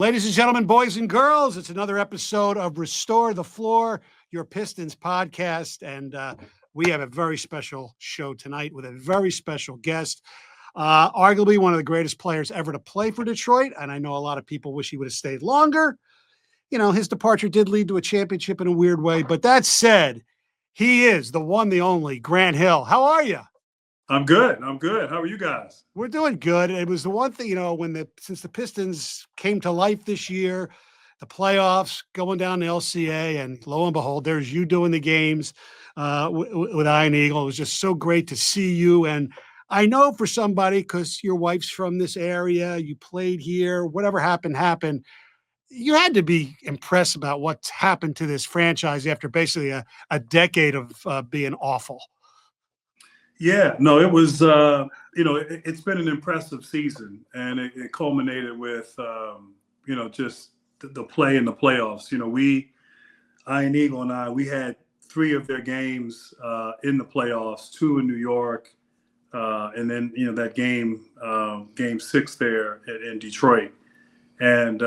Ladies and gentlemen, boys and girls, it's another episode of Restore the Floor, your Pistons podcast. And we have a very special show tonight with a very special guest, arguably one of the greatest players ever to play for Detroit. And I know a lot of people wish he would have stayed longer. You know, his departure did lead to a championship in a weird way. But that said, he is the one, the only Grant Hill. How are you? I'm good. How are you guys? We're doing good. It was the one thing, since the Pistons came to life this year, the playoffs going down to LCA, and lo and behold, there's you doing the games with Iron Eagle. It was just so great to see you. And I know for somebody, because your wife's from this area, you played here, whatever happened. You had to be impressed about what's happened to this franchise after basically a decade of being awful. Yeah, no, it was, it's been an impressive season, and it culminated with, just the play in the playoffs. Iron Eagle and we had 3 of their games in the playoffs, 2 in New York, and then, that game 6 there in Detroit. And,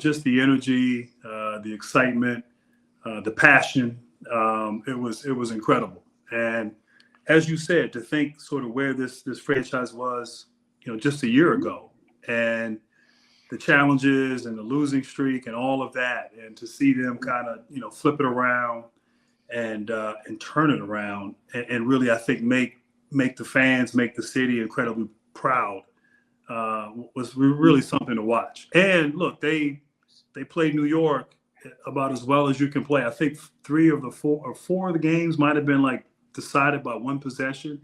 just the energy, the excitement, the passion, it was incredible. And as you said, to think sort of where this franchise was, just a year ago, and the challenges and the losing streak and all of that, and to see them kind of, flip it around and turn it around and really, I think, make the fans, make the city incredibly proud, was really something to watch. And look, they played New York about as well as you can play. I think 3 of the 4 of the games might have been decided by 1 possession.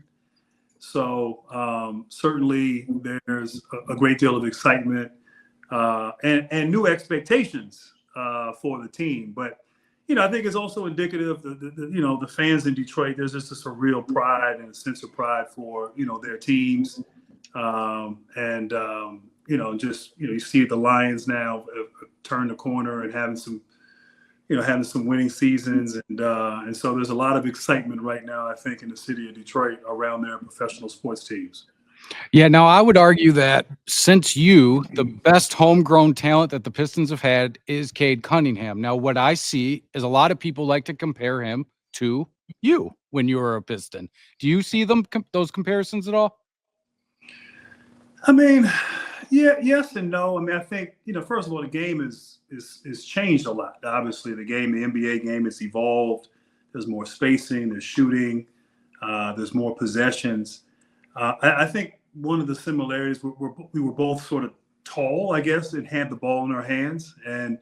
So certainly there's a great deal of excitement and new expectations for the team. But, I think it's also indicative of the fans in Detroit. There's just a real pride and a sense of pride for, their teams. You see the Lions now turn the corner and having some winning seasons, and so there's a lot of excitement right now, I think, in the city of Detroit around their professional sports teams. Yeah, now I would argue that since the best homegrown talent that the Pistons have had is Cade Cunningham. Now, what I see is a lot of people like to compare him to you when you were a Piston. Do you see those comparisons at all? I mean, yeah, yes and no. I mean, I think, first of all, the game is changed a lot. Obviously, the NBA game has evolved. There's more spacing, there's shooting, there's more possessions. I think one of the similarities, we were both sort of tall, I guess, and had the ball in our hands. And,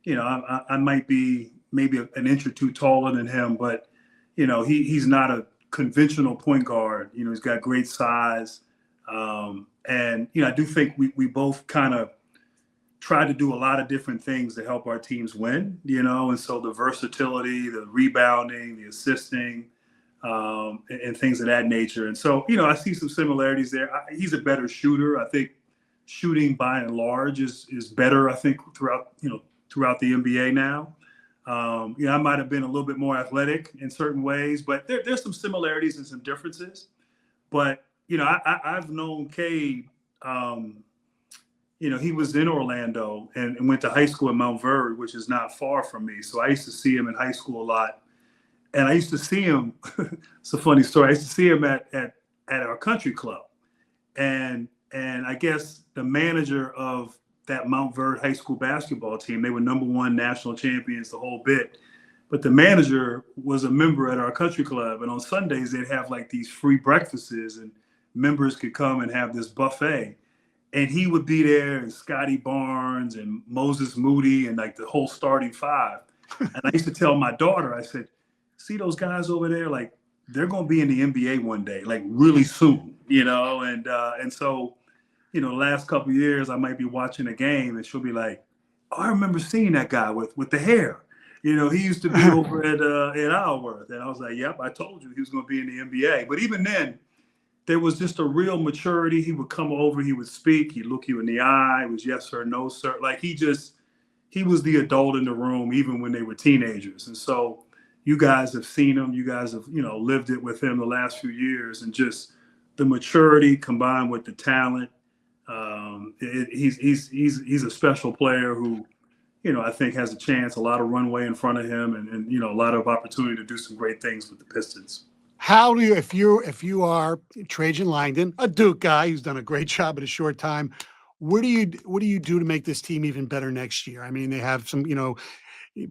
I might be maybe an inch or 2 taller than him, but, he's not a conventional point guard. He's got great size. And, I do think we both kind of try to do a lot of different things to help our teams win, and so the versatility, the rebounding, the assisting, and things of that nature. And so, I see some similarities there. He's a better shooter. I think shooting by and large is better, I think, throughout the NBA now. I might have been a little bit more athletic in certain ways, but there's some similarities and some differences. But I've known Cade, he was in Orlando and went to high school in Mount Vernon, which is not far from me. So I used to see him in high school a lot. And I used to see him, it's a funny story, I used to see him at our country club. And I guess the manager of that Mount Vernon high school basketball team, they were #1 national champions, the whole bit. But the manager was a member at our country club. And on Sundays, they'd have these free breakfasts, and members could come and have this buffet. And he would be there, and Scotty Barnes and Moses Moody and the whole starting 5. And I used to tell my daughter, I said, see those guys over there? They're going to be in the NBA one day, really soon, And so, the last couple of years, I might be watching a game and she'll be like, oh, I remember seeing that guy with the hair. He used to be over at Alworth. And I was like, yep, I told you he was going to be in the NBA. But even then, there was just a real maturity. He would come over, he would speak, he'd look you in the eye. It was yes sir, no sir. He was the adult in the room, even when they were teenagers. And so you guys have seen him, you guys have, lived it with him the last few years, and just the maturity combined with the talent, He's a special player who, I think has a chance, a lot of runway in front of him, and a lot of opportunity to do some great things with the Pistons. How do you, if you are Trajan Langdon, a Duke guy who's done a great job in a short time, what do you do to make this team even better next year? I mean, they have some,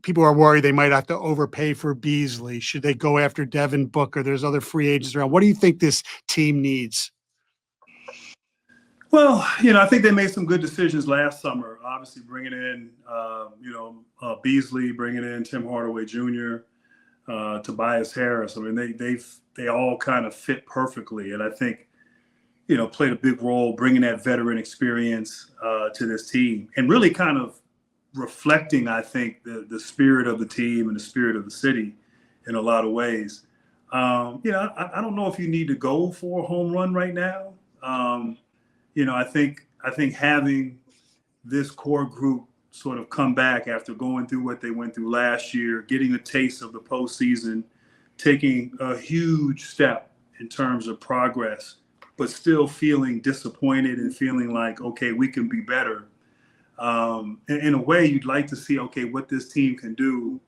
people are worried they might have to overpay for Beasley. Should they go after Devin Booker? There's other free agents around. What do you think this team needs? Well, I think they made some good decisions last summer. Obviously, bringing in, Beasley, bringing in Tim Hardaway Jr., Tobias Harris. I mean, they all kind of fit perfectly, and I think played a big role bringing that veteran experience to this team, and really kind of reflecting, I think, the spirit of the team and the spirit of the city in a lot of ways. I don't know if you need to go for a home run right now. I think having this core group sort of come back after going through what they went through last year, getting a taste of the postseason, taking a huge step in terms of progress, but still feeling disappointed and feeling like, okay, we can be better. In a way, you'd like to see, okay, what this team can do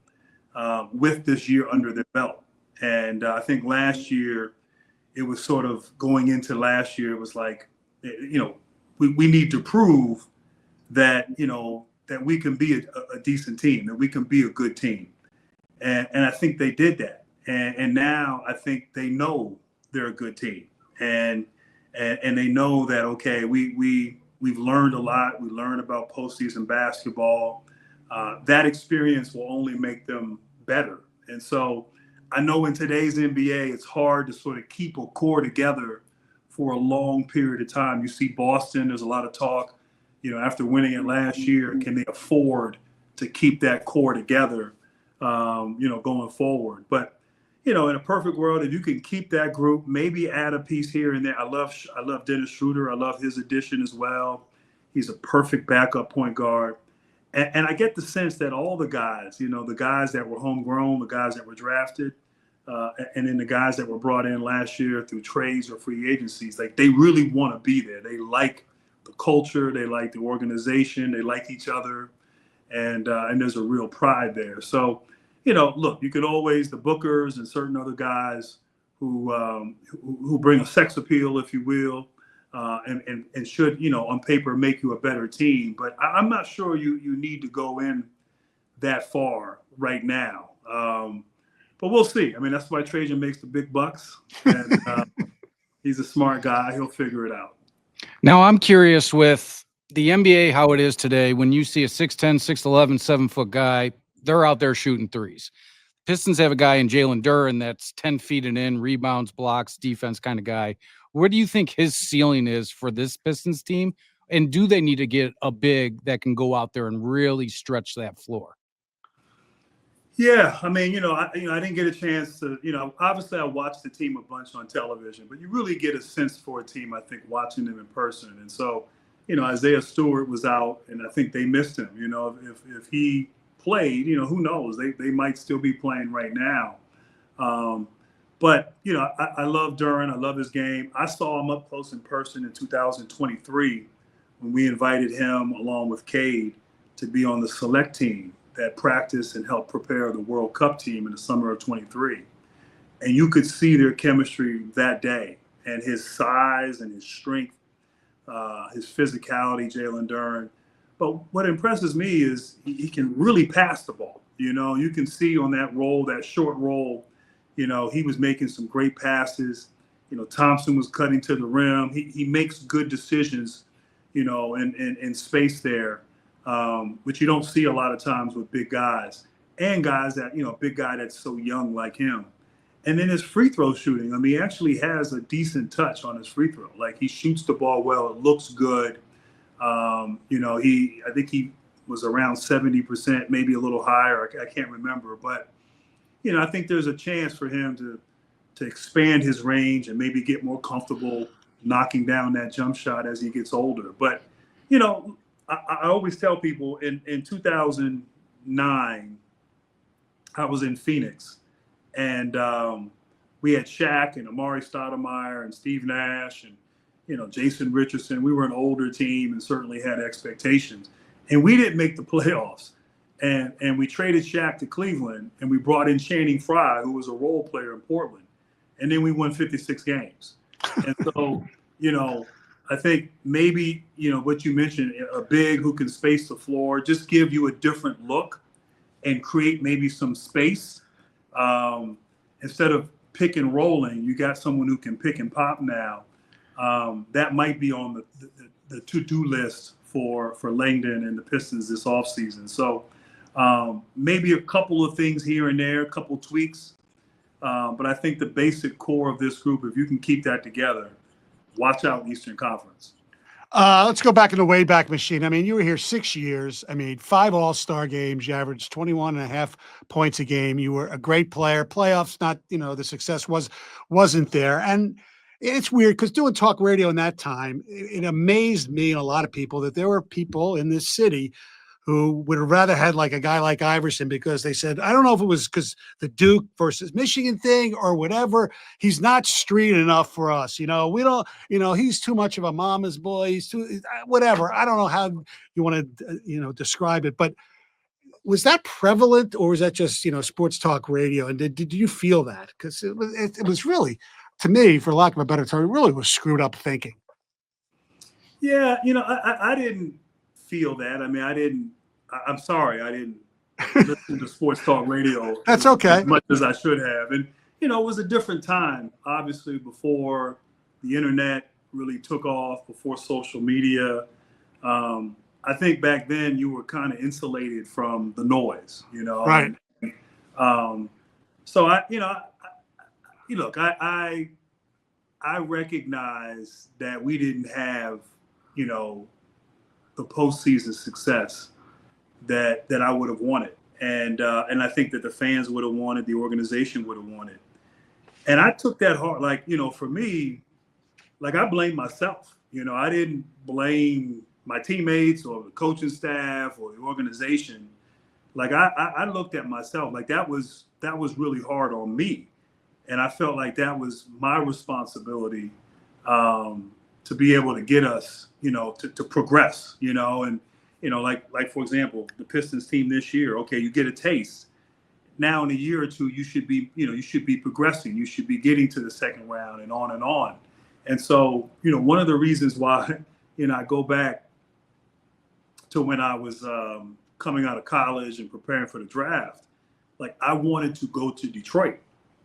with this year under their belt. And I think last year, it was sort of going into last year, it was like, we need to prove that, that we can be a decent team, that we can be a good team. And I think they did that. And now I think they know they're a good team. And they know that, okay, we've learned a lot. We learned about postseason basketball. That experience will only make them better. And so I know in today's NBA, it's hard to sort of keep a core together for a long period of time. You see Boston, there's a lot of talk, after winning it last year, can they afford to keep that core together, going forward? But, in a perfect world, if you can keep that group, maybe add a piece here and there. I love Dennis Schroeder. I love his addition as well. He's a perfect backup point guard. And I get the sense that all the guys, the guys that were homegrown, the guys that were drafted, and then the guys that were brought in last year through trades or free agencies, like they really want to be there. They like the culture, they like the organization, they like each other, and there's a real pride there. So, look, you could always, the Bookers and certain other guys who bring a sex appeal, if you will, and should, on paper make you a better team. But I'm not sure you need to go in that far right now. But we'll see. I mean, that's why Trajan makes the big bucks. And he's a smart guy. He'll figure it out. Now, I'm curious with the NBA, how it is today. When you see a 6'10", 6'11", 7-foot guy, they're out there shooting threes. Pistons have a guy in Jalen Duren that's 10 feet and in, rebounds, blocks, defense kind of guy. Where do you think his ceiling is for this Pistons team? And do they need to get a big that can go out there and really stretch that floor? Yeah, I mean, I didn't get a chance to, obviously I watched the team a bunch on television, but you really get a sense for a team, I think, watching them in person. And so, Isaiah Stewart was out, and I think they missed him. If he played, who knows? They might still be playing right now. But, I love Duren. I love his game. I saw him up close in person in 2023 when we invited him along with Cade to be on the select team that practiced and helped prepare the World Cup team in the summer of 23. And you could see their chemistry that day, and his size and his strength, his physicality, Jalen Duren. But what impresses me is he can really pass the ball. You can see on that roll, that short roll, he was making some great passes. Thompson was cutting to the rim. He makes good decisions, in space there. Which you don't see a lot of times with big guys and guys that, big guy that's so young like him. And then his free throw shooting. I mean, he actually has a decent touch on his free throw. Like he shoots the ball well. It looks good. I think he was around 70%, maybe a little higher. I can't remember. But, I think there's a chance for him to expand his range and maybe get more comfortable knocking down that jump shot as he gets older. But, I always tell people in 2009, I was in Phoenix, and we had Shaq and Amari Stoudemire and Steve Nash, and Jason Richardson. We were an older team and certainly had expectations. And we didn't make the playoffs. And we traded Shaq to Cleveland, and we brought in Channing Frye, who was a role player in Portland. And then we won 56 games. And so, I think maybe, what you mentioned, a big who can space the floor, just give you a different look and create maybe some space. Instead of pick and rolling, you got someone who can pick and pop now. That might be on the to-do list for Langdon and the Pistons this offseason. So maybe a couple of things here and there, a couple tweaks. But I think the basic core of this group, if you can keep that together, watch out Eastern Conference. Let's go back in the Wayback Machine. I mean, you were here 6 years. I mean, 5 All-Star games. You averaged 21.5 points a game. You were a great player. Playoffs, not, the success wasn't there. And it's weird because doing talk radio in that time, it amazed me and a lot of people that there were people in this city who would have rather had like a guy like Iverson because they said, I don't know if it was because the Duke versus Michigan thing or whatever, he's not street enough for us. We don't, he's too much of a mama's boy. He's too, whatever. I don't know how you want to, describe it, but was that prevalent or was that just, sports talk radio? And did you feel that? Because it was really, to me, for lack of a better term, it really was screwed up thinking. Yeah. I didn't feel that. I mean, I'm sorry, I didn't listen to sports talk radio. That's okay. As much as I should have. And, it was a different time, obviously, before the internet really took off, before social media. I think back then you were kind of insulated from the noise, Right. So look, I recognize that we didn't have, the postseason success that I would have wanted. And I think that the fans would have wanted, the organization would have wanted. And I took that hard, for me, I blame myself. I didn't blame my teammates or the coaching staff or the organization. I looked at myself, that was really hard on me. And I felt like that was my responsibility to be able to get us, to progress, and, for example, the Pistons team this year, okay, you get a taste. Now in a year or two, you should be progressing. You should be getting to the second round and on and on. And so, one of the reasons why, I go back to when I was coming out of college and preparing for the draft, I wanted to go to Detroit.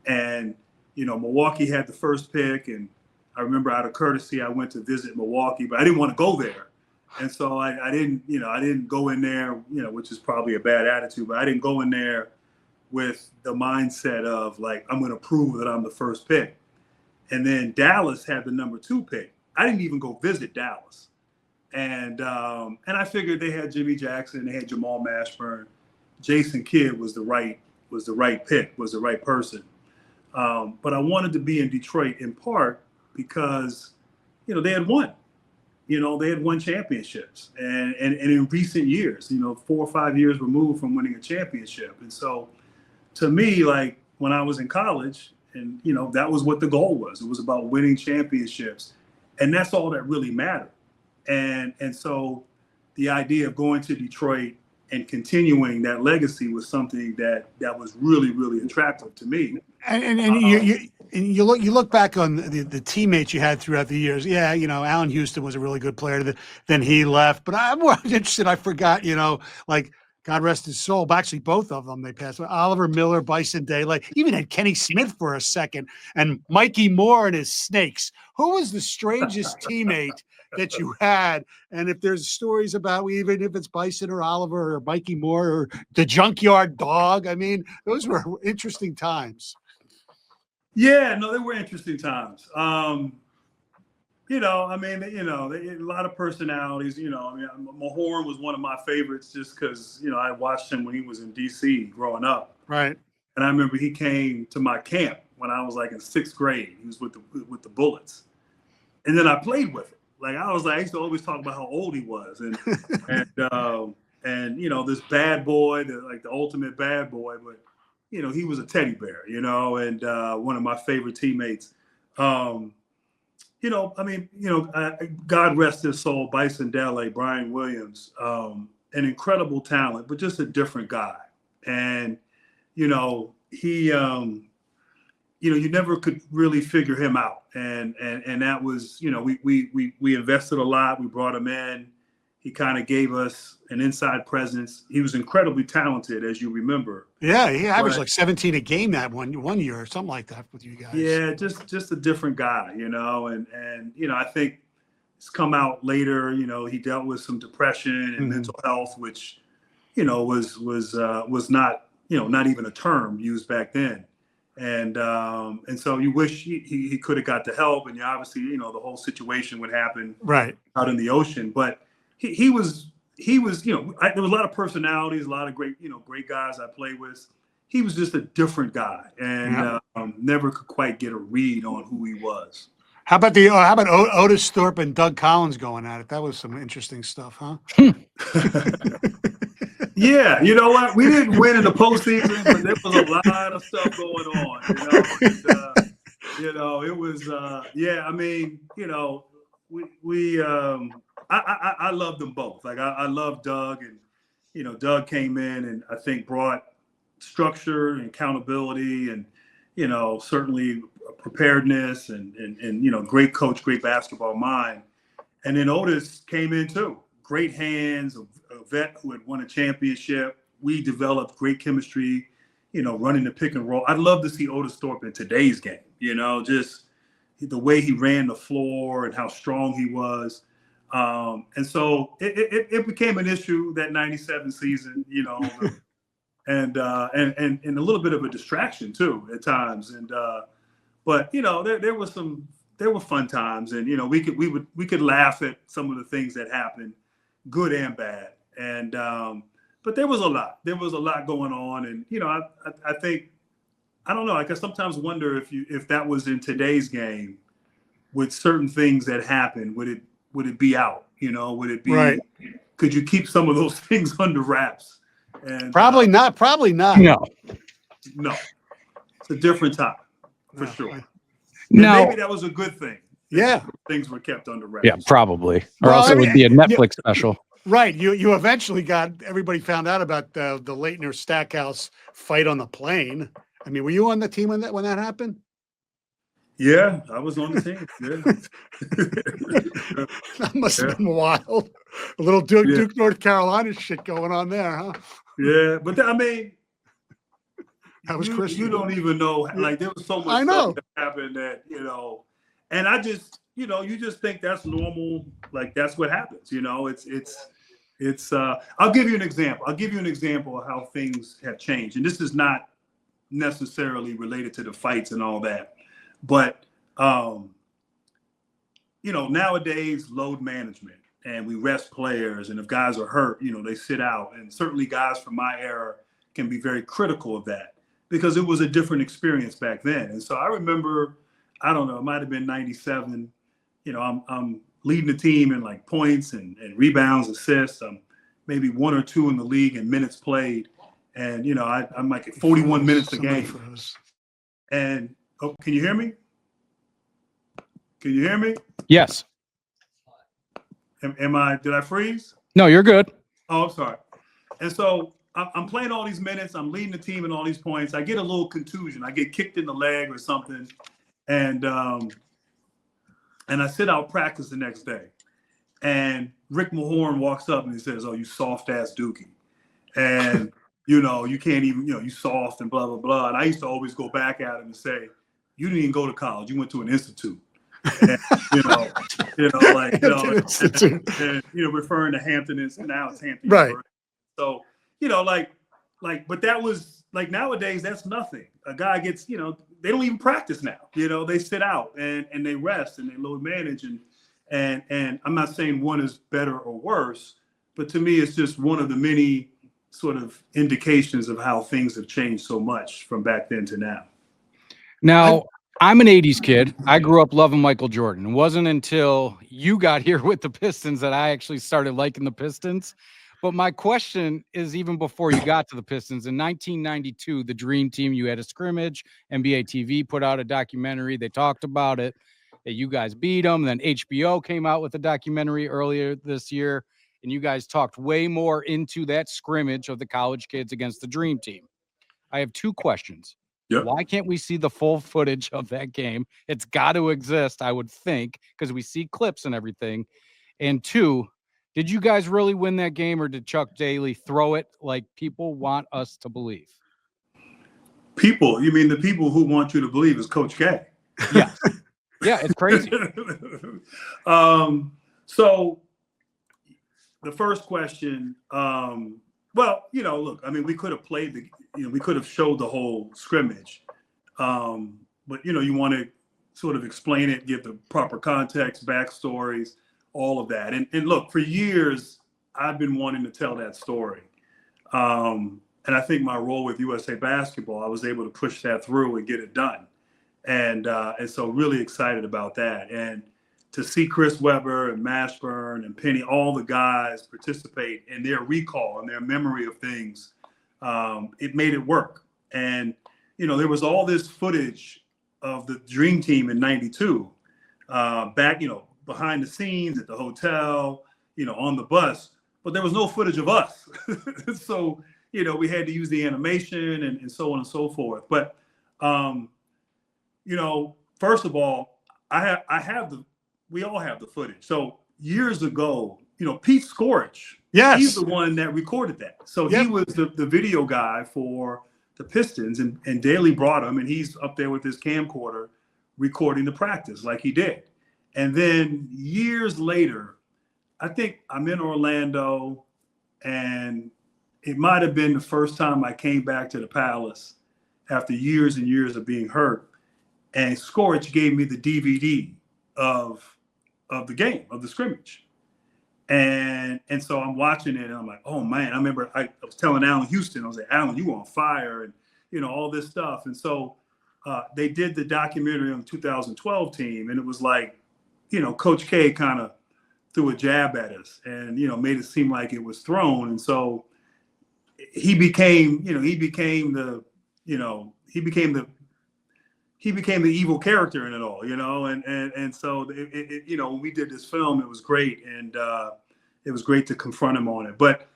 And, Milwaukee had the first pick. And I remember out of courtesy, I went to visit Milwaukee, but I didn't want to go there. And so I didn't go in there, which is probably a bad attitude, but I didn't go in there with the mindset of I'm going to prove that I'm the first pick. And then Dallas had the number 2 pick. I didn't even go visit Dallas. And I figured they had Jimmy Jackson, they had Jamal Mashburn. Jason Kidd was the right pick, was the right person. But I wanted to be in Detroit in part because, they had won. They had won championships and in recent years, 4 or 5 years removed from winning a championship. And so to me, when I was in college and, that was what the goal was. It was about winning championships. And that's all that really mattered. And so the idea of going to Detroit and continuing that legacy was something that was really, really attractive to me. And you look back on the teammates you had throughout the years. Yeah, Allen Houston was a really good player. Then he left. But I'm more interested. I forgot. God rest his soul. But actually, both of them they passed. Oliver Miller, Bison Dele, even had Kenny Smith for a second, and Mikey Moore and his Snakes. Who was the strangest teammate that you had? And if there's stories about, even if it's Bison or Oliver or Mikey Moore or the Junkyard Dog, I mean, those were interesting times. Yeah, no, they were interesting times. A lot of personalities. Mahorn was one of my favorites just because I watched him when he was in D.C. growing up. Right. And I remember he came to my camp when I was in 6th grade. He was with the Bullets, and then I played with him. I used to always talk about how old he was, and this bad boy, the ultimate bad boy, but. He was a teddy bear, and one of my favorite teammates. I mean, God rest his soul, Bison Dele, Brian Williams, an incredible talent, but just a different guy. And, he, you never could really figure him out. And that was, we invested a lot. We brought him in. He kind of gave us an inside presence. He was incredibly talented, as you remember. Yeah, he averaged like 17 a game that one year or something like that with you guys. Yeah, just a different guy, and I think it's come out later. He dealt with some depression and mental health, which was not not even a term used back then. And so you wish he could have got the help, and obviously the whole situation would happen right out in the ocean, but he was there was a lot of personalities, a lot of great guys I played with. He was just a different guy, and never could quite get a read on who he was. How about Otis Thorpe and Doug Collins going at it? That was some interesting stuff, huh? Yeah, you know what? We didn't win in the postseason, but there was a lot of stuff going on. It was I mean, I love them both. Like I love Doug, and Doug came in and I think brought structure and accountability, and certainly preparedness, and great coach, great basketball mind. And then Otis came in too. Great hands, a vet who had won a championship. We developed great chemistry, running the pick and roll. I'd love to see Otis Thorpe in today's game, just the way he ran the floor and how strong he was. And so it became an issue that 97 season, and a little bit of a distraction too at times. But there were fun times, and we could laugh at some of the things that happened, good and bad. And but there was a lot going on, and I think, I don't know, I can sometimes wonder if that was in today's game, with certain things that happened, would it be out? Would it be right? Could you keep some of those things under wraps? And probably not. No, it's a different time for sure. No, maybe that was a good thing. Yeah, things were kept under wraps. Yeah, probably, or else it would be a Netflix special. Right. You eventually everybody found out about the Leitner Stackhouse fight on the plane. I mean, were you on the team when that happened? Yeah, I was on the team. Yeah. That must have been wild. A little Duke, North Carolina shit going on there, huh? Yeah, but I mean, that was Christian. You don't even know. Like, there was so much stuff that happened that and I just you just think that's normal. Like, that's what happens. It's I'll give you an example. Of how things have changed, and this is not necessarily related to the fights and all that. But, nowadays, load management, and we rest players. And if guys are hurt, they sit out. And certainly guys from my era can be very critical of that, because it was a different experience back then. And so I remember, I don't know, it might have been 97. I'm leading the team in like points and rebounds, assists. I'm maybe 1 or 2 in the league in minutes played. And, I'm like at 41 minutes a game. And can you hear me? Yes. Did I freeze? No, you're good. Oh, I'm sorry. And so I'm playing all these minutes. I'm leading the team in all these points. I get a little contusion. I get kicked in the leg or something. And I sit out practice the next day. And Rick Mahorn walks up and he says, "Oh, you soft ass Dookie." And, you can't even, you soft and blah, blah, blah. And I used to always go back at him and say, "You didn't even go to college. You went to an institute." And, referring to Hampton, now it's Hampton. Right. University. So, but that was like, nowadays, that's nothing. A guy gets, they don't even practice now. They sit out and they rest and they load manage. And I'm not saying one is better or worse, but to me, it's just one of the many sort of indications of how things have changed so much from back then to now. Now, I'm an 80s kid. I grew up loving Michael Jordan. It wasn't until you got here with the Pistons that I actually started liking the Pistons. But my question is, even before you got to the Pistons, in 1992, the Dream Team, you had a scrimmage. NBA TV put out a documentary. They talked about it. that you guys beat them. Then HBO came out with a documentary earlier this year, and you guys talked way more into that scrimmage of the college kids against the Dream Team. I have two questions. Yep. Why can't we see the full footage of that game? It's got to exist, I would think, because we see clips and everything. And two, did you guys really win that game, or did Chuck Daly throw it like people want us to believe? People, you mean the people who want you to believe is Coach K? Yeah. Yeah, it's crazy. So the first question, well, look, I mean, we could have played we could have showed the whole scrimmage. But, you want to sort of explain it, give the proper context, backstories, all of that. And look, for years, I've been wanting to tell that story. And I think my role with USA Basketball, I was able to push that through and get it done. And so really excited about that. And to see Chris Webber and Mashburn and Penny, all the guys participate in their recall and their memory of things, it made it work. And, there was all this footage of the Dream Team in '92, back, behind the scenes at the hotel, on the bus, but there was no footage of us. So, we had to use the animation and so on and so forth. But, first of all, we all have the footage. So years ago, Pete Scorich, Yes, he's the one that recorded that. So he was the video guy for the Pistons, and Daly brought him, and he's up there with his camcorder recording the practice like he did. And then years later, I think I'm in Orlando, and it might have been the first time I came back to the Palace after years and years of being hurt. And Scorich gave me the DVD of the game, of the scrimmage. And so I'm watching it, and I'm like, oh man, I remember I was telling Allen Houston, I was like, Allen, you were on fire, and all this stuff. And so they did the documentary on the 2012 team, and it was like, Coach K kind of threw a jab at us and, made it seem like it was thrown. And so he became the evil character in it all, and so when we did this film, it was great, and it was great to confront him on it. But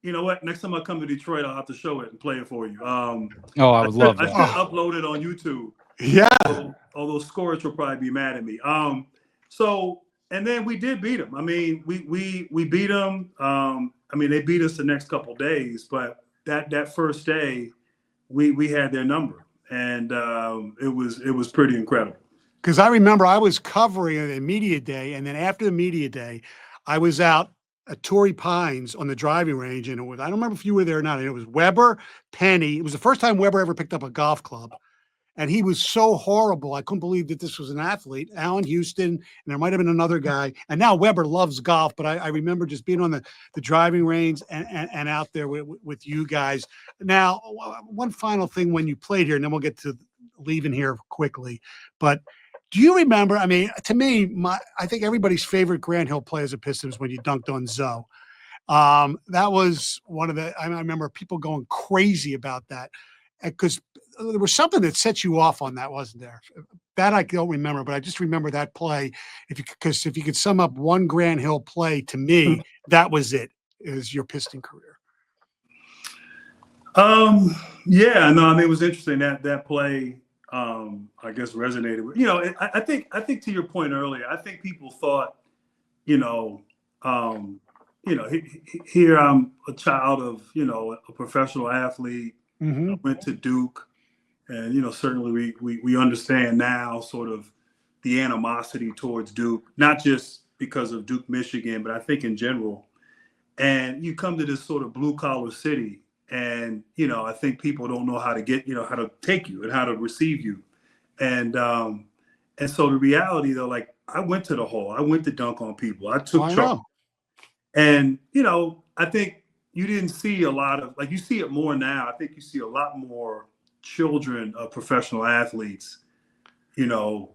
you know what? Next time I come to Detroit, I'll have to show it and play it for you. I would love that. I should upload it on YouTube. Yeah. Although Scorich will probably be mad at me. So and then we did beat them. I mean, we beat them. I mean, they beat us the next couple of days, but that first day, we had their number. And it was pretty incredible. Because I remember I was covering a media day, and then after the media day, I was out at Torrey Pines on the driving range, and I don't remember if you were there or not. And it was Weber, Penny. It was the first time Weber ever picked up a golf club, and he was so horrible. I couldn't believe that this was an athlete. Allen Houston, and there might have been another guy. And now Weber loves golf, but I remember just being on the driving range and out there with you guys. Now, one final thing when you played here, and then we'll get to leaving here quickly, but do you remember, I mean, to me, I think everybody's favorite Grant Hill play as a Piston was when you dunked on Zoe. That was one of I remember people going crazy about that because there was something that set you off on that, wasn't there? That I don't remember, but I just remember that play. Because if you could sum up one Grant Hill play to me, that was it. Is your Piston career? Yeah, no, I mean, it was interesting that play. I guess resonated with, I think to your point earlier, I think people thought, here I'm a child of, a professional athlete, went to Duke, and, certainly we understand now sort of the animosity towards Duke, not just because of Duke, Michigan, but I think in general. And you come to this sort of blue collar city, and, I think people don't know how to get, how to take you and how to receive you. And so the reality though, like I went to the hole, I went to dunk on people. I took trouble. And, I think you didn't see a lot of, like you see it more now. I think you see a lot more children of professional athletes, in the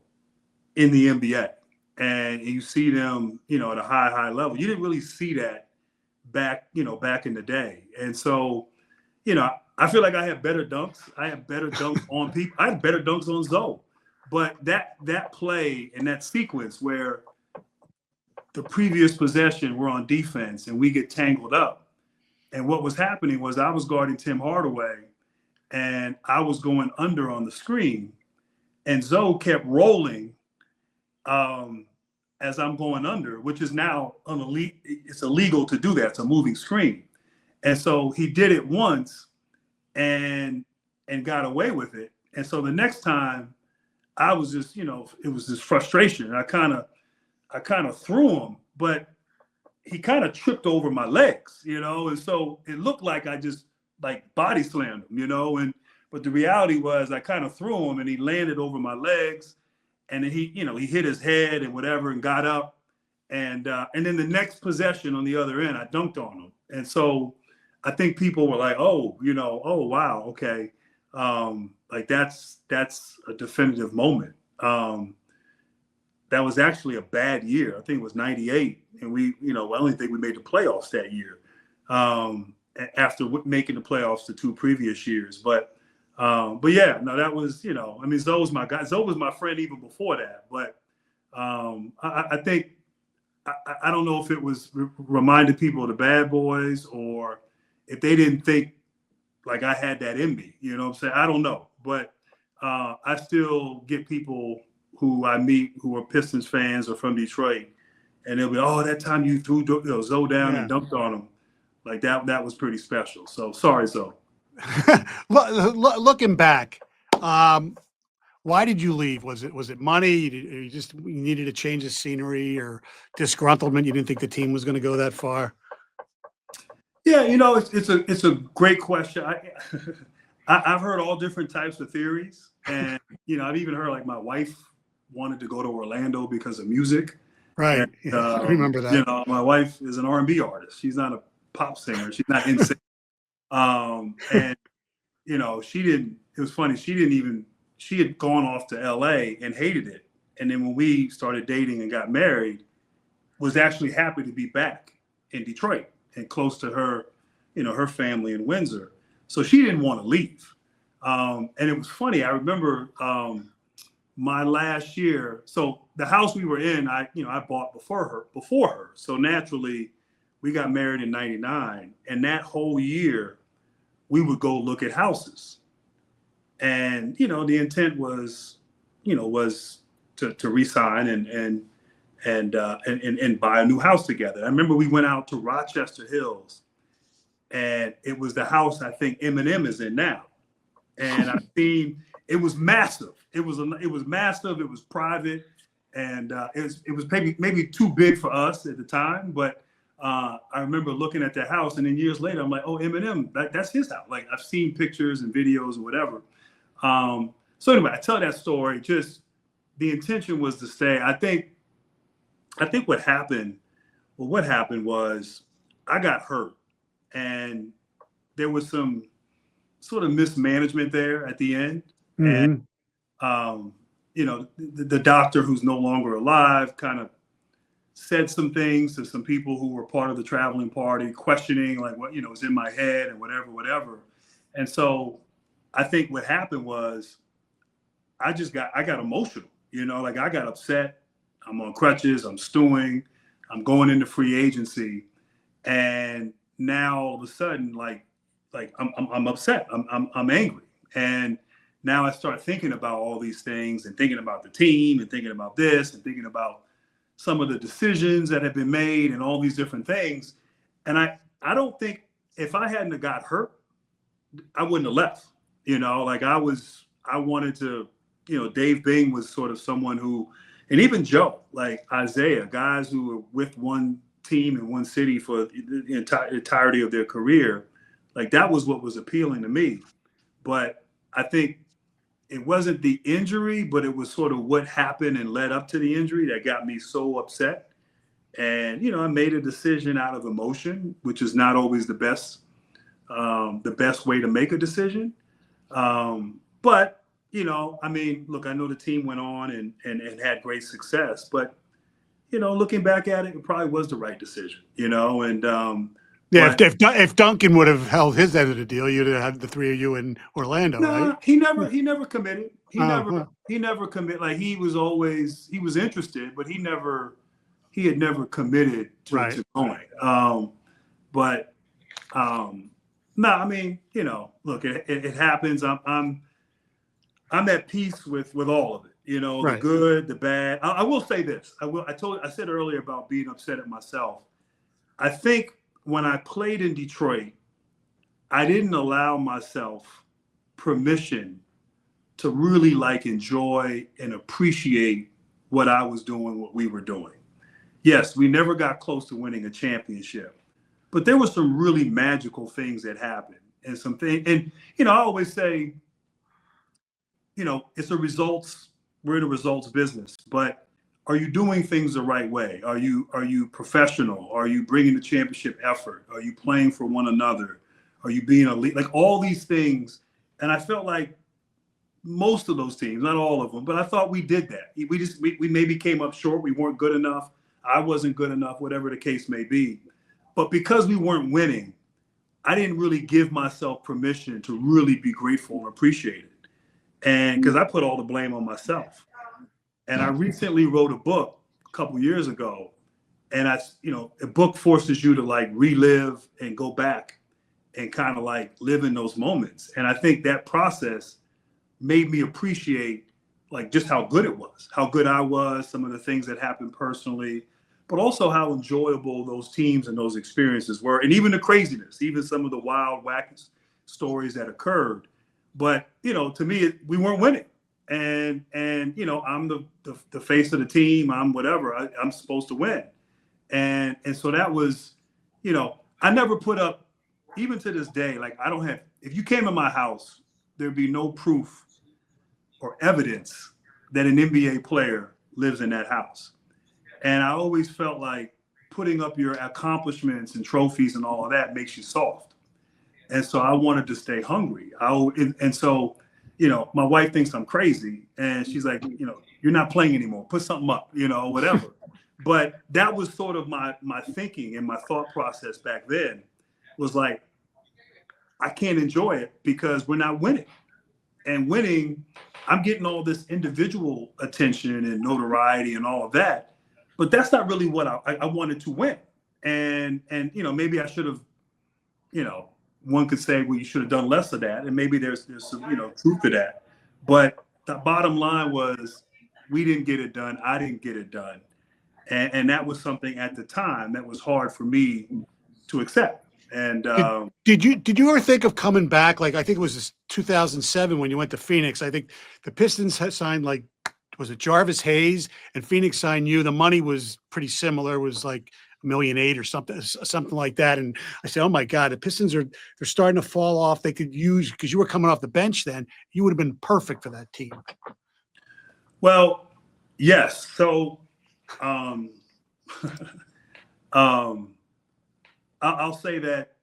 NBA. And you see them, at a high level. You didn't really see that back in the day. And so, I feel like I had better dunks. I had better dunks on people. I had better dunks on Zoe. But that play and that sequence where the previous possession we're on defense and we get tangled up. And what was happening was I was guarding Tim Hardaway and I was going under on the screen. And Zoe kept rolling as I'm going under, which is now it's illegal to do that. It's a moving screen. And so he did it once and got away with it. And so the next time I was just, it was this frustration. I kind of threw him, but he kind of tripped over my legs, and so it looked like I just like body slammed him, but the reality was I kind of threw him and he landed over my legs, and then he hit his head and whatever and got up, and then the next possession on the other end I dunked on him, and so I think people were like, oh wow, okay, like that's a definitive moment. That was actually a bad year. I think it was 98. And I only think we made the playoffs that year after making the playoffs the 2 previous years. But yeah, no, that was, Zoe was my guy. Zoe was my friend even before that. But I think, I don't know if it was reminded people of the bad boys or if they didn't think like I had that in me, you know what I'm saying? I don't know. But I still get people who I meet who are Pistons fans or from Detroit, and they'll be, oh, that time you threw Zoe down and dunked on him. Like that was pretty special. So sorry, Zoe. Looking back, why did you leave? Was it money? You needed a change of scenery or disgruntlement? You didn't think the team was going to go that far? Yeah, it's a great question. I've heard all different types of theories, and I've even heard like my wife wanted to go to Orlando because of music. Right. And, I remember that. My wife is an R&B artist. She's not a pop singer. She's not in sync. And she didn't. It was funny. She had gone off to LA and hated it, and then when we started dating and got married, was actually happy to be back in Detroit and close to her, her family in Windsor. So she didn't want to leave. And it was funny. I remember my last year. So the house we were in, I bought before her. So naturally, we got married in '99, and that whole year, we would go look at houses. And the intent was, was to re-sign and buy a new house together. I remember we went out to Rochester Hills, and it was the house I think Eminem is in now. And it was massive. It was massive. It was private, and it was maybe too big for us at the time. But I remember looking at that house, and then years later, I'm like, oh, Eminem, that's his house. Like I've seen pictures and videos or whatever. So anyway, I tell that story. Just the intention was to stay. I think what happened was I got hurt, and there was some sort of mismanagement there at the end. Mm-hmm. And, the doctor who's no longer alive kind of said some things to some people who were part of the traveling party, questioning like what, was in my head and whatever. And so I think what happened was I got emotional, like I got upset. I'm on crutches, I'm stewing, I'm going into free agency. And now all of a sudden, like I'm upset, I'm angry. And now I start thinking about all these things and thinking about the team and thinking about this and thinking about some of the decisions that have been made and all these different things. And I don't think if I hadn't have got hurt, I wouldn't have left, like I wanted to, Dave Bing was sort of someone who, and even Joe, like Isaiah, guys who were with one team in one city for the entirety of their career, like that was what was appealing to me. But I think it wasn't the injury, but it was sort of what happened and led up to the injury that got me so upset. And, I made a decision out of emotion, which is not always the best way to make a decision. But, look, I know the team went on and had great success, but, looking back at it, it probably was the right decision, and, yeah, if Duncan would have held his end of the deal, you'd have had the three of you in Orlando, right? He never committed. he never commit. Like he was interested, but he had never committed to going. But no, I mean, look, it happens. I'm at peace with all of it. The good, the bad. I will say this. I said earlier about being upset at myself. I think when I played in Detroit, I didn't allow myself permission to really enjoy and appreciate what I was doing, what we were doing. Yes, we never got close to winning a championship, but there were some really magical things that happened and some things. And, I always say, it's we're in a results business, but are you doing things the right way? Are you professional? Are you bringing the championship effort? Are you playing for one another? Are you being a lead? All these things. And I felt like most of those teams, not all of them, but I thought we did that. We maybe came up short. We weren't good enough. I wasn't good enough, whatever the case may be. But because we weren't winning, I didn't really give myself permission to really be grateful and appreciate it. And because I put all the blame on myself. And I recently wrote a book a couple years ago. And a book forces you to relive and go back and kind of live in those moments. And I think that process made me appreciate just how good it was, how good I was, some of the things that happened personally, but also how enjoyable those teams and those experiences were. And even the craziness, even some of the wild, wacky stories that occurred. But, to me, we weren't winning. And I'm the face of the team. I'm whatever. I'm supposed to win. And so that was, I never put up, even to this day, I don't have, if you came in my house, there'd be no proof or evidence that an NBA player lives in that house. And I always felt like putting up your accomplishments and trophies and all of that makes you soft. And so I wanted to stay hungry. And so, my wife thinks I'm crazy. And she's like, you're not playing anymore. Put something up, whatever. But that was sort of my thinking and my thought process back then was I can't enjoy it because we're not winning. And winning, I'm getting all this individual attention and notoriety and all of that. But that's not really what I wanted to win. And maybe I should have, one could say, well, you should have done less of that. And maybe there's some, truth to that. But the bottom line was we didn't get it done. I didn't get it done. And that was something at the time that was hard for me to accept. And did you ever think of coming back? I think it was 2007 when you went to Phoenix. I think the Pistons had signed was it Jarvis Hayes, and Phoenix signed you. The money was pretty similar. It was $1.8 million or something like that. And I said, oh my God, the Pistons they're starting to fall off. They could use, because you were coming off the bench then, you would have been perfect for that team. Well, yes. So I'll say that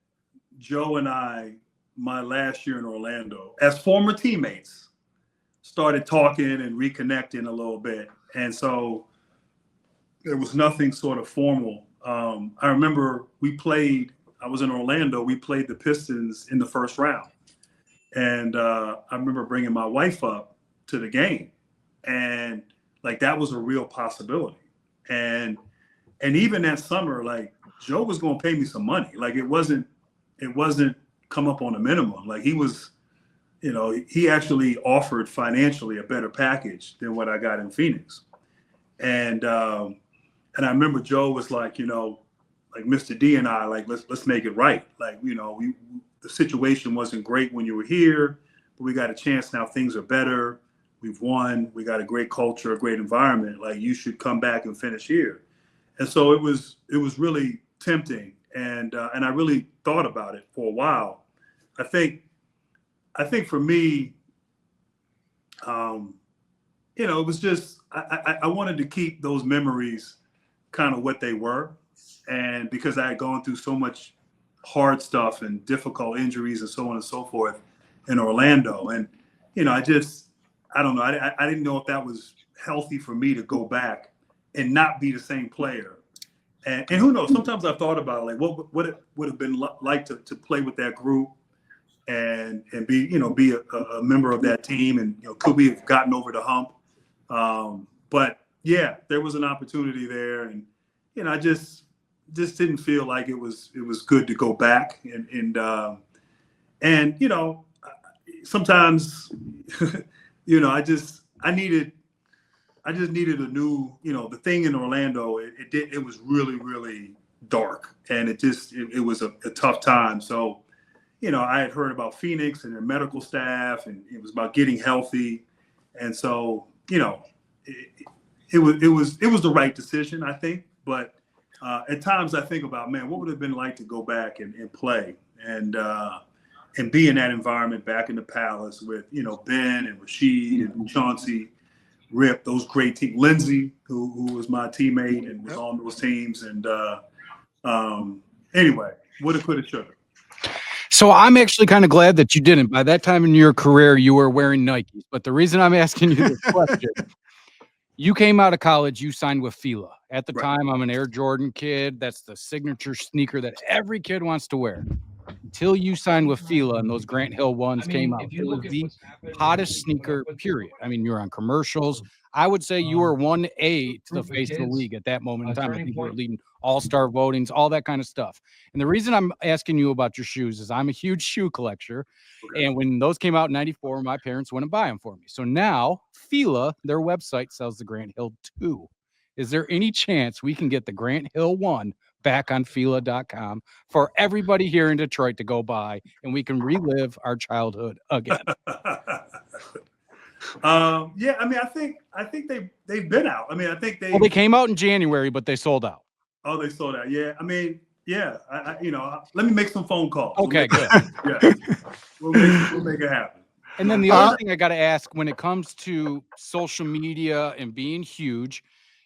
Joe and I, my last year in Orlando, as former teammates, started talking and reconnecting a little bit. And so there was nothing sort of formal. I remember I was in Orlando, we played the Pistons in the first round. And I remember bringing my wife up to the game. And that was a real possibility. And even that summer, Joe was going to pay me some money. It wasn't come up on a minimum. He was, he actually offered financially a better package than what I got in Phoenix. And I remember Joe was Mr. D and I, let's make it right. The situation wasn't great when you were here, but we got a chance now. Things are better. We've won. We got a great culture, a great environment. You should come back and finish here. And so it was really tempting. And I really thought about it for a while. I think for me, it was just, I wanted to keep those memories kind of what they were. And because I had gone through so much hard stuff and difficult injuries and so on and so forth in Orlando. And, I don't know. I didn't know if that was healthy for me to go back and not be the same player. And who knows? Sometimes I've thought about what it would have been like to play with that group and be a member of that team, and could we have gotten over the hump? But yeah, there was an opportunity there, and I just didn't feel like it was good to go back, and sometimes I just needed a new, the thing in Orlando. It was really, really dark, and it was a tough time. So I had heard about Phoenix and their medical staff, and it was about getting healthy, and so it was the right decision, I think. But at times I think about, man, what would it have been like to go back and play and be in that environment back in the Palace with Ben and Rashid and Chauncey, Rip, those great teams, Lindsey, who was my teammate and was on those teams, and anyway, woulda, coulda, shoulda. So I'm actually kind of glad that you didn't. By that time in your career, you were wearing Nikes. But the reason I'm asking you this question, you came out of college, you signed with Fila. At the time, I'm an Air Jordan kid. That's the signature sneaker that every kid wants to wear. Until you signed with Fila and those Grant Hill ones came out, it was the hottest sneaker, period. I mean, you were on commercials. I would say you were 1A to the face of the league at that moment in time. I think you were leading all-star votings, all that kind of stuff. And the reason I'm asking you about your shoes is I'm a huge shoe collector. Okay. And when those came out in 94, my parents wouldn't buy them for me. So now Fila, their website, sells the Grant Hill 2. Is there any chance we can get the Grant Hill 1 back on Fila.com for everybody here in Detroit to go buy, and we can relive our childhood again? Yeah, I mean, I think they've been out. I mean, I think they came out in January, but they sold out. Oh, they sold out. Yeah, I mean, yeah. Let me make some phone calls. Okay, good. Yeah, we'll make it happen. And then the other thing I got to ask, when it comes to social media and being huge,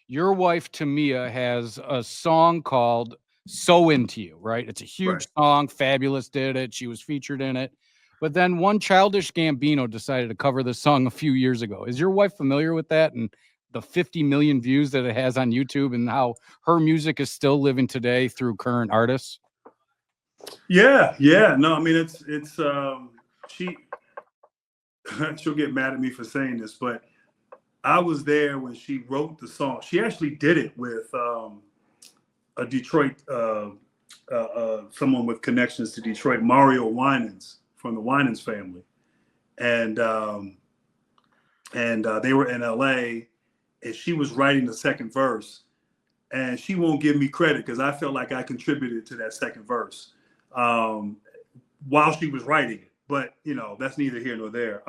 your wife Tamia has a song called "So Into You," right? It's a huge song. Fabulous did it. She was featured in it. But then one Childish Gambino decided to cover the song a few years ago. Is your wife familiar with that and the 50 million views that it has on YouTube, and how her music is still living today through current artists? Yeah. No, I mean, it's she'll get mad at me for saying this, but I was there when she wrote the song. She actually did it with a Detroit, someone with connections to Detroit, Mario Winans from the Winans family, and they were in LA, and she was writing the second verse, and she won't give me credit because I felt like I contributed to that second verse while she was writing it. But that's neither here nor there.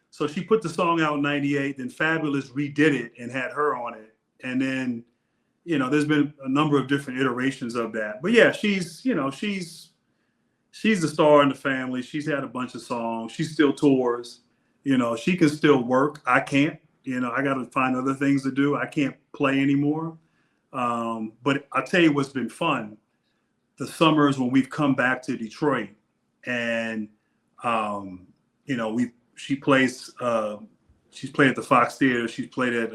So she put the song out in '98. Then Fabulous redid it and had her on it. And then, there's been a number of different iterations of that. But yeah, she's the star in the family. She's had a bunch of songs. She still tours. She can still work. I can't. I got to find other things to do. I can't play anymore. But I'll tell you what's been fun. The summers when we've come back to Detroit, and she plays. She's played at the Fox Theater. She's played at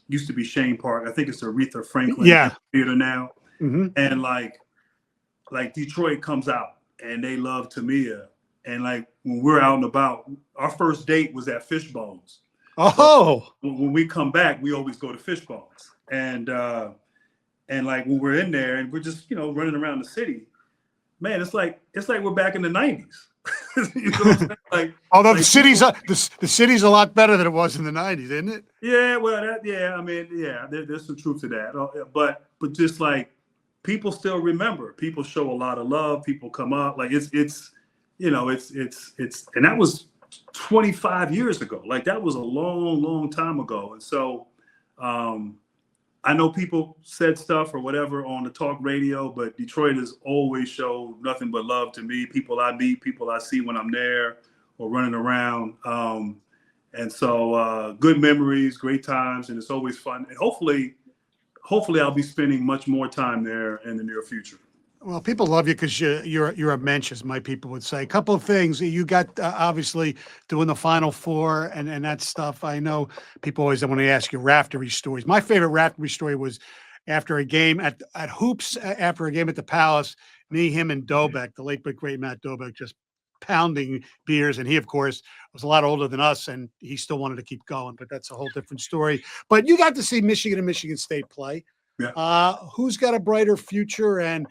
used to be Shane Park. I think it's Aretha Franklin Theater now. Mm-hmm. And like Detroit comes out, and they love Tamia. And like when we're out and about, our first date was at Fishbones. Oh, so when we come back, we always go to Fishbones. And like when we're in there and we're just running around the city, man, it's like we're back in the '90s. Although the city's a lot better than it was in the '90s, isn't it? Yeah, well, I mean, yeah, there's some truth to that. But just like people still remember, people show a lot of love. People come up, like it's and that was 25 years ago. Like that was a long time ago. And so I know people said stuff or whatever on the talk radio, but Detroit has always showed nothing but love to me. People I meet, people I see when I'm there or running around. And so good memories, great times, and it's always fun. And hopefully I'll be spending much more time there in the near future. Well, people love you because you're a mensch, as my people would say. A couple of things. You got obviously doing the Final Four and that stuff. I know people always want to ask you raftery stories. My favorite raftery story was after a game at Hoops, after a game at the Palace. Me, him, and Dobek, the late but great Matt Dobek, just pounding beers. And he, of course, was a lot older than us, and he still wanted to keep going. But that's a whole different story. But you got to see Michigan and Michigan State play. Yeah. Who's got a brighter future, and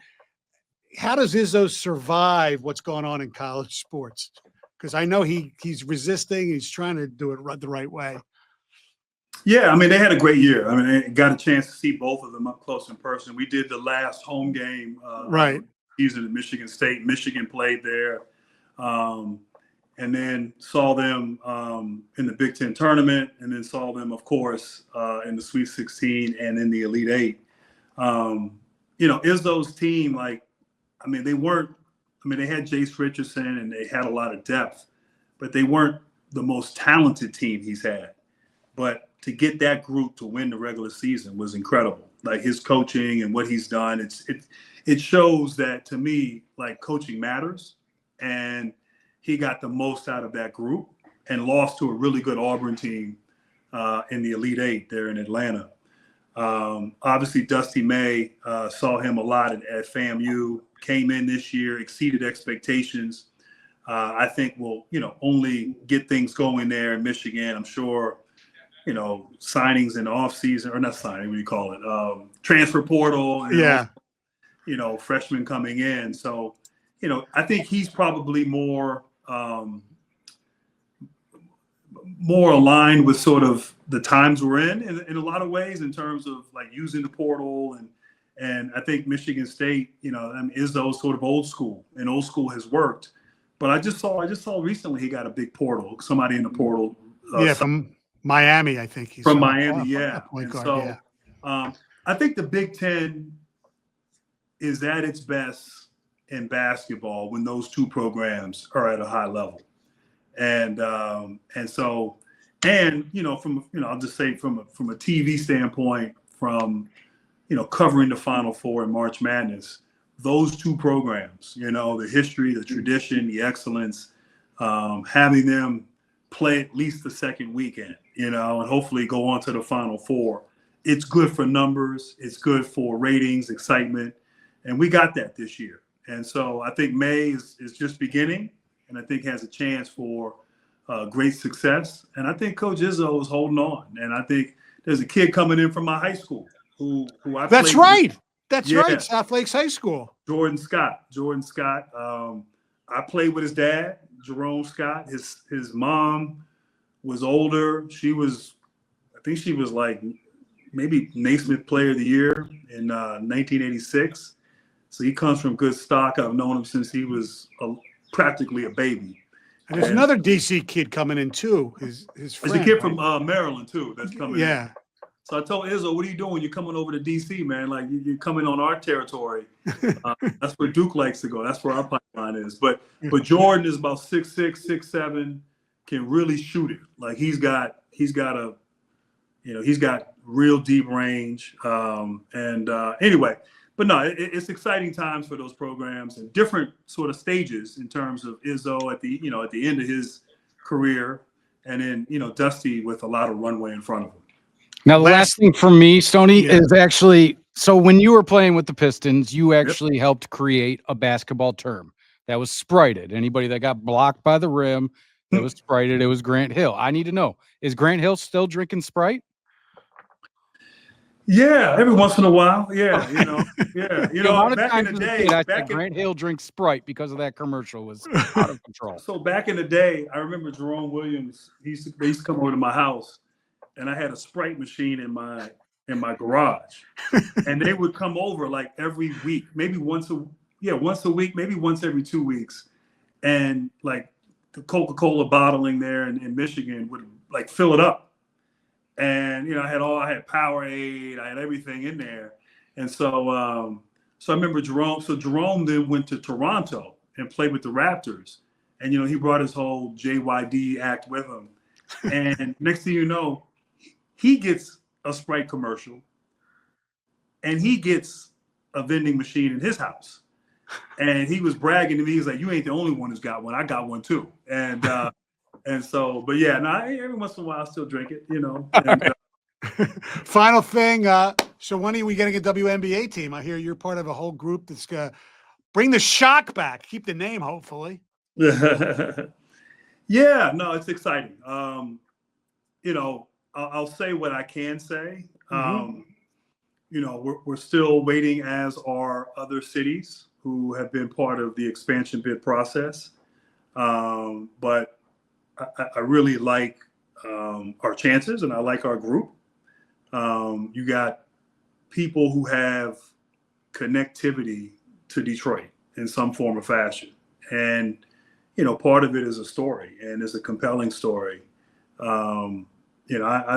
how does Izzo survive what's going on in college sports? Because I know he's resisting. He's trying to do it the right way. Yeah, I mean, they had a great year. I mean, I got a chance to see both of them up close in person. We did the last home game right. season at Michigan State. Michigan played there, and then saw them in the Big Ten tournament, and then saw them, of course, in the Sweet 16 and in the Elite Eight. Izzo's team, they had Jace Richardson and they had a lot of depth, but they weren't the most talented team he's had. But to get that group to win the regular season was incredible. Like his coaching and what he's done, it shows that, to me, like, coaching matters. And he got the most out of that group and lost to a really good Auburn team in the Elite Eight there in Atlanta. Obviously, Dusty May saw him a lot at FAMU, came in this year, exceeded expectations. I think will, only get things going there in Michigan. I'm sure, signings in the offseason, or not signing, what do you call it? Transfer portal. Yeah. Freshmen coming in. So, I think he's probably more aligned with sort of the times we're in a lot of ways, in terms of like using the portal, and I think Michigan State, Izzo's sort of old school, and old school has worked. But I just saw recently he got a big portal, somebody in the portal. From Miami, I think. From Miami, yeah. And guard, so yeah. I think the Big Ten is at its best in basketball when those two programs are at a high level. And I'll just say from a TV standpoint, from covering the Final Four and March Madness, those two programs, the history, the tradition, the excellence, having them play at least the second weekend, and hopefully go on to the Final Four. It's good for numbers. It's good for ratings, excitement, and we got that this year. And so I think May is just beginning, and I think has a chance for great success. And I think Coach Izzo is holding on. And I think there's a kid coming in from my high school who I That's played right. with. That's Yeah. right. South Lakes High School. Jordan Scott. I played with his dad, Jerome Scott. His mom was older. I think she was like maybe Naismith Player of the Year in 1986. So he comes from good stock. I've known him since he was practically a baby. And there's another DC kid coming in too. His friend. There's a kid from Maryland too that's coming in. Yeah. So I told Izzo, what are you doing? You're coming over to DC, man. Like, you're coming on our territory. That's where Duke likes to go. That's where our pipeline is. But Jordan is about 6'6", 6'7", can really shoot it. Like, he's got real deep range. Anyway, but no, it's exciting times for those programs, and different sort of stages in terms of Izzo at the end of his career, and then Dusty with a lot of runway in front of him. Now, the last thing for me, Stoney, Yeah. is actually, so when you were playing with the Pistons, you actually helped create a basketball term that was sprited. Anybody that got blocked by the rim, that was sprited, it was Grant Hill. I need to know, is Grant Hill still drinking Sprite? Yeah, every once in a while. Yeah, back in the day, Grant Hill drinks Sprite because of that commercial was out of control. So back in the day, I remember Jerome Williams. They used to come over to my house, and I had a Sprite machine in my garage, and they would come over like every week, maybe once a week, maybe once every 2 weeks, and like the Coca-Cola bottling there in Michigan would like fill it up. And I had Powerade, I had everything in there, and so I remember Jerome. So Jerome then went to Toronto and played with the Raptors, and he brought his whole JYD act with him. And next thing you know, he gets a Sprite commercial, and he gets a vending machine in his house, and he was bragging to me. He's like, "You ain't the only one who's got one. I got one too." And so, but yeah, every once in a while I still drink it, And, Final thing. So when are we getting a WNBA team? I hear you're part of a whole group that's going to bring the shock back. Keep the name, hopefully. Yeah, no, it's exciting. I'll say what I can say. We're still waiting, as are other cities who have been part of the expansion bid process. But I really like our chances, and I like our group. You got people who have connectivity to Detroit in some form or fashion. And, part of it is a story, and it's a compelling story. I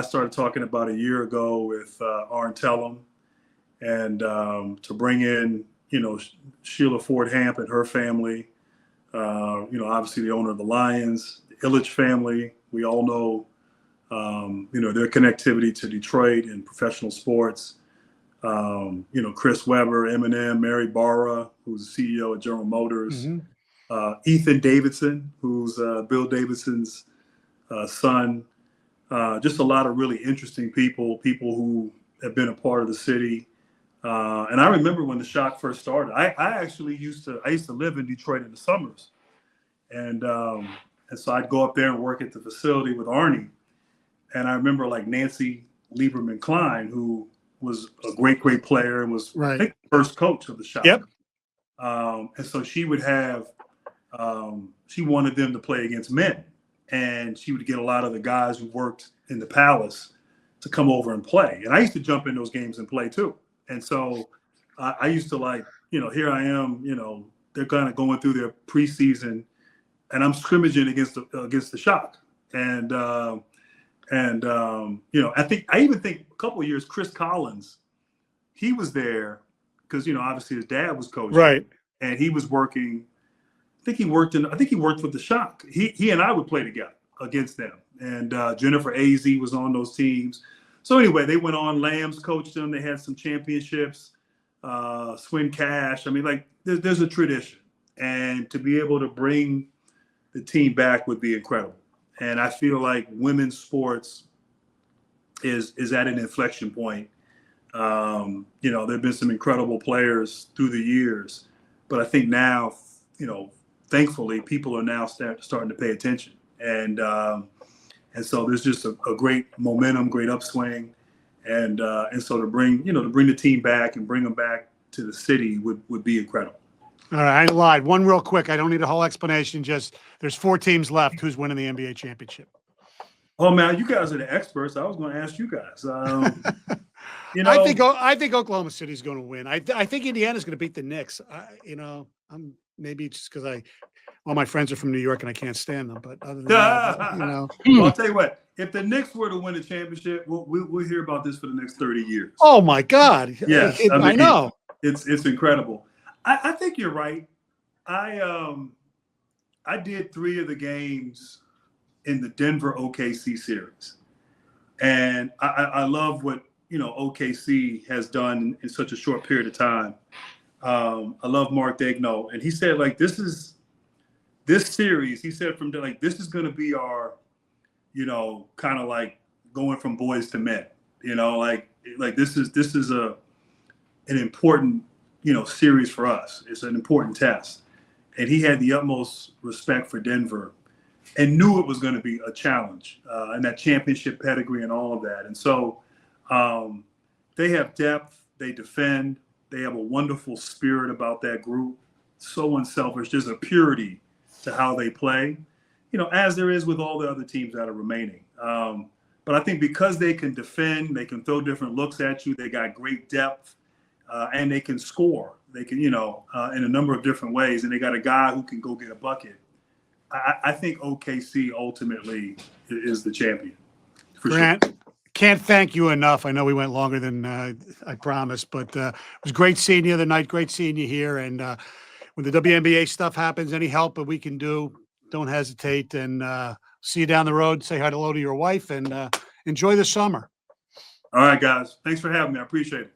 started talking about a year ago with Arn Tellem, and to bring in, Sheila Ford Hamp and her family, obviously the owner of the Lions, the Illich family. We all know, their connectivity to Detroit and professional sports. Chris Webber, Eminem, Mary Barra, who's the CEO of General Motors, Ethan Davidson, who's Bill Davidson's son. Just a lot of really interesting people who have been a part of the city. And I remember when the Shock first started. I used to live in Detroit in the summers, and so I'd go up there and work at the facility with Arnie. And I remember like Nancy Lieberman Klein, who was a great player and was I think the first coach of the Shock. Yep. And so she would have, she wanted them to play against men, and she would get a lot of the guys who worked in the Palace to come over and play. And I used to jump in those games and play too. And so I used to here I am, they're kind of going through their preseason, and I'm scrimmaging against the Shock. And I even think a couple of years, Chris Collins, he was there because, obviously his dad was coaching. Right. And he was working, I think he worked with the Shock. He and I would play together against them. And Jennifer Azee was on those teams. So anyway, they went on. Lambs coached them. They had some championships. Swin Cash. I mean, there's a tradition. And to be able to bring the team back would be incredible. And I feel like women's sports is at an inflection point. There have been some incredible players through the years, but I think now, thankfully, people are now starting to pay attention. And so there's just a great momentum, great upswing. And so to bring the team back and bring them back to the city would be incredible. All right, I lied. One real quick. I don't need a whole explanation. Just there's 4 teams left. Who's winning the NBA championship? Oh man, you guys are the experts. I was going to ask you guys. I think Oklahoma City's going to win. I think Indiana's going to beat the Knicks. I'm maybe just because all my friends are from New York and I can't stand them. But other than that, Well, I'll tell you what. If the Knicks were to win a championship, we'll hear about this for the next 30 years. Oh my God! Yes, I know. It's incredible. I think you're right. I did 3 of the games in the Denver OKC series, and I love what OKC has done in such a short period of time. I love Mark Daigneault, and he said this series. He said this is going to be our, kind of like going from boys to men. This is an important series for us. It's an important test. And he had the utmost respect for Denver and knew it was going to be a challenge, and that championship pedigree and all of that. And so they have depth, they defend, they have a wonderful spirit about that group, so unselfish. There's a purity to how they play, as there is with all the other teams that are remaining. But I think because they can defend, they can throw different looks at you, they got great depth. And they can score. They can, in a number of different ways. And they got a guy who can go get a bucket. I think OKC ultimately is the champion. Grant, sure. Can't thank you enough. I know we went longer than I promised, but it was great seeing you the night. Great seeing you here. And when the WNBA stuff happens, any help that we can do, don't hesitate. And see you down the road. Say hello to your wife and enjoy the summer. All right, guys. Thanks for having me. I appreciate it.